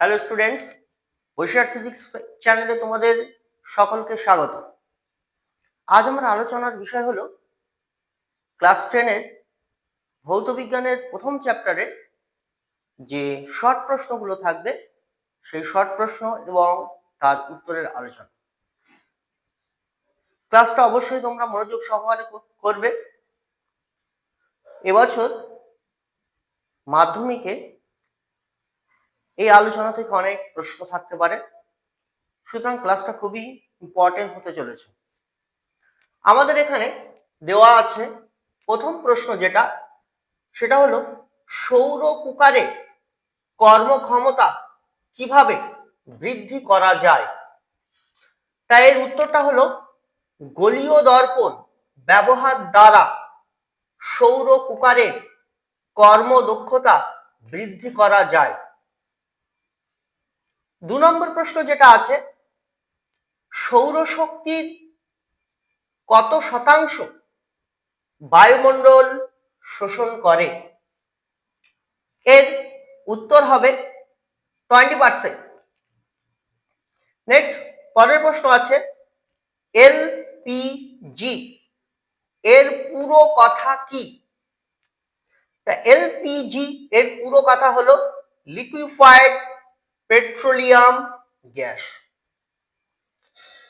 Hello students, Boishakh physics চ্যানেলে তোমাদের সকলকে স্বাগত। আজ আমার আলোচনার বিষয় হলো ক্লাস 10-এর ভৌত বিজ্ঞানের প্রথম চ্যাপ্টারে যে শর্ট প্রশ্নগুলো থাকবে সেই শর্ট প্রশ্ন এবং তার উত্তরের আলোচনা। ক্লাসটা অবশ্যই তোমরা মনোযোগ সহকারে করবে। এবছর মাধ্যমিকে এই আলোচনা থেকে অনেক প্রশ্ন থাকতে পারে, সুতরাং ক্লাসটা খুবই ইম্পর্টেন্ট হতে চলেছে। আমাদের এখানে দেওয়া আছে প্রথম প্রশ্ন সেটা হলো সৌর কুকারে কর্মক্ষমতা কিভাবে বৃদ্ধি করা যায়। তাই এর উত্তরটা হলো গোলীয় দর্পণ ব্যবহার দ্বারা সৌর কুকারের কর্মদক্ষতা বৃদ্ধি করা যায়। 2 নম্বর প্রশ্ন যেটা আছে, সৌরশক্তির কত শতাংশ বায়ুমণ্ডল শোষণ করে। এর উত্তর হবে 20%। নেক্সট পরের প্রশ্ন আছে, এলপিজি এর পুরো কথা কি। তা এলপিজি এর পুরো কথা হলো লিকুইফাইড পেট্রোলিয়াম গ্যাস।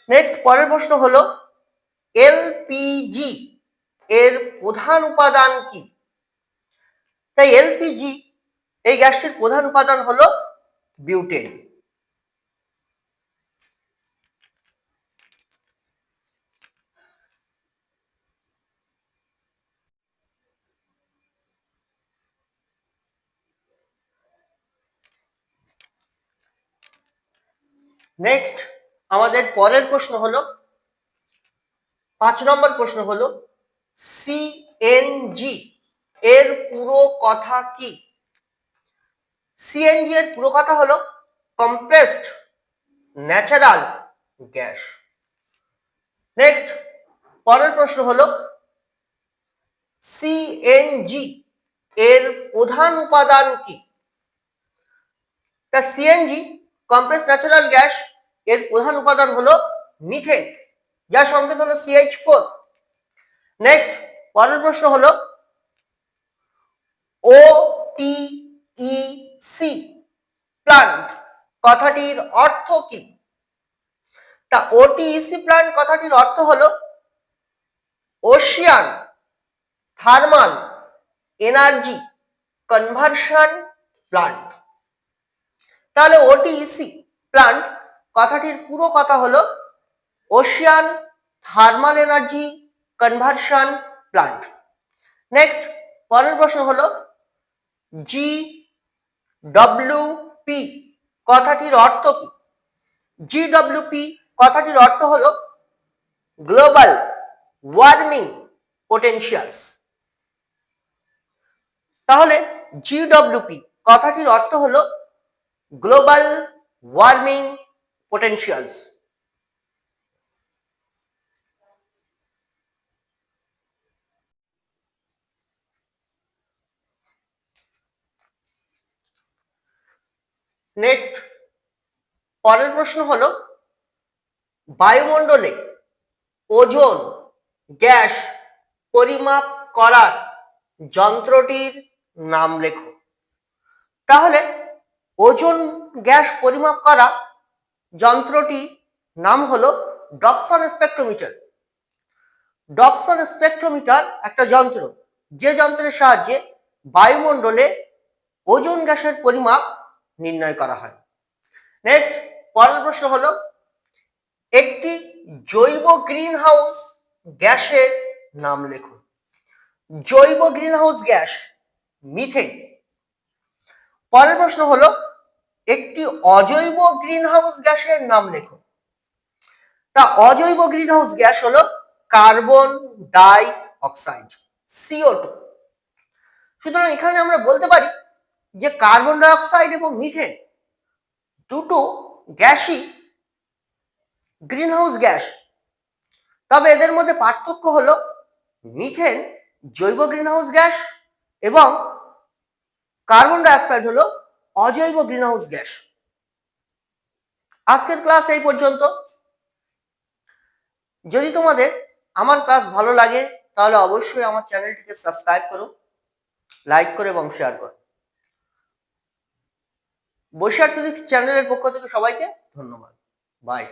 নেক্সট পরের প্রশ্ন হলো, এলপিজি এর প্রধান উপাদান কি। তাই এলপিজি এই গ্যাসটির প্রধান উপাদান হলো বিউটেন। নেক্সট আমাদের পরের প্রশ্ন হলো 5 নম্বর প্রশ্ন হলো, সিএনজি এর পুরো কথা কি। সিএনজি এর পুরো কথা হলো কম্প্রেসড ন্যাচারাল গ্যাস। নেক্সট পরের প্রশ্ন হলো, সিএনজি এর প্রধান উপাদান কি। তা সিএনজি কম্প্রেসড ন্যাচারাল গ্যাস এর প্রধান উপাদান হলো মিথেন, যার সংকেত হলো CH4। নেক্সট পরের প্রশ্ন হলো, ওটিইসি প্লান্ট কথাটির অর্থ কি। তা ওটিইসি প্লান্ট কথাটির অর্থ হলো Ocean thermal energy conversion plant. তাহলে ওটিইসি প্লান্ট কথাটির পুরো কথা হলো Ocean thermal energy conversion plant. Next পরের প্রশ্ন হলো, জিডব্লিউপি কথাটির অর্থ কি। জিডব্লিউপি কথাটির অর্থ হলো গ্লোবাল ওয়ার্মিং পোটেনশিয়ালস। তাহলে জিডব্লিউপি কথাটির অর্থ হলো গ্লোবাল ওয়ার্মিং পোটেনশিয়ালস। নেক্সট পরের প্রশ্ন হলো, বায়ুমণ্ডলে ওজোন গ্যাস পরিমাপ করার যন্ত্রটির নাম লেখো। তাহলে ওজোন গ্যাস পরিমাপ করা যন্ত্রটির নাম হলো ডপসন স্পেকট্রোমিটার। ডপসন স্পেকট্রোমিটার একটা যন্ত্র, যে যন্ত্রের সাহায্যে বায়ুমণ্ডলে ওজোন গ্যাসের পরিমাপ নির্ণয় করা হয়। নেক্সট পরের প্রশ্ন হলো, একটি জৈব গ্রিনহাউস গ্যাসের নাম লেখো। জৈব গ্রিনহাউস গ্যাস মিথেন। পরের প্রশ্ন হলো, একটি অজৈব গ্রিনহাউস গ্যাসের নাম লেখো। তা অজৈব গ্রিনহাউস গ্যাস হলো কার্বন ডাই অক্সাইড, CO2। সুতরাং এখানে আমরা বলতে পারি যে কার্বন ডাই অক্সাইড এবং মিথেন দুটো গ্যাসই গ্রিনহাউস গ্যাস, তবে এদের মধ্যে পার্থক্য হলো মিথেন জৈব গ্রিনহাউস গ্যাস এবং কার্বন ডাই অক্সাইড হলো অজৈব গ্রিনহাউস গ্যাস। আজকের ক্লাস এই পর্যন্ত। যদি তোমাদের আমার ক্লাস ভালো লাগে তাহলে অবশ্যই আমার চ্যানেলটিকে সাবস্ক্রাইব করো, লাইক করো এবং শেয়ার করো। বৈশাখ ফিজিক্স চ্যানেলের পক্ষ থেকে সবাইকে ধন্যবাদ। বাই।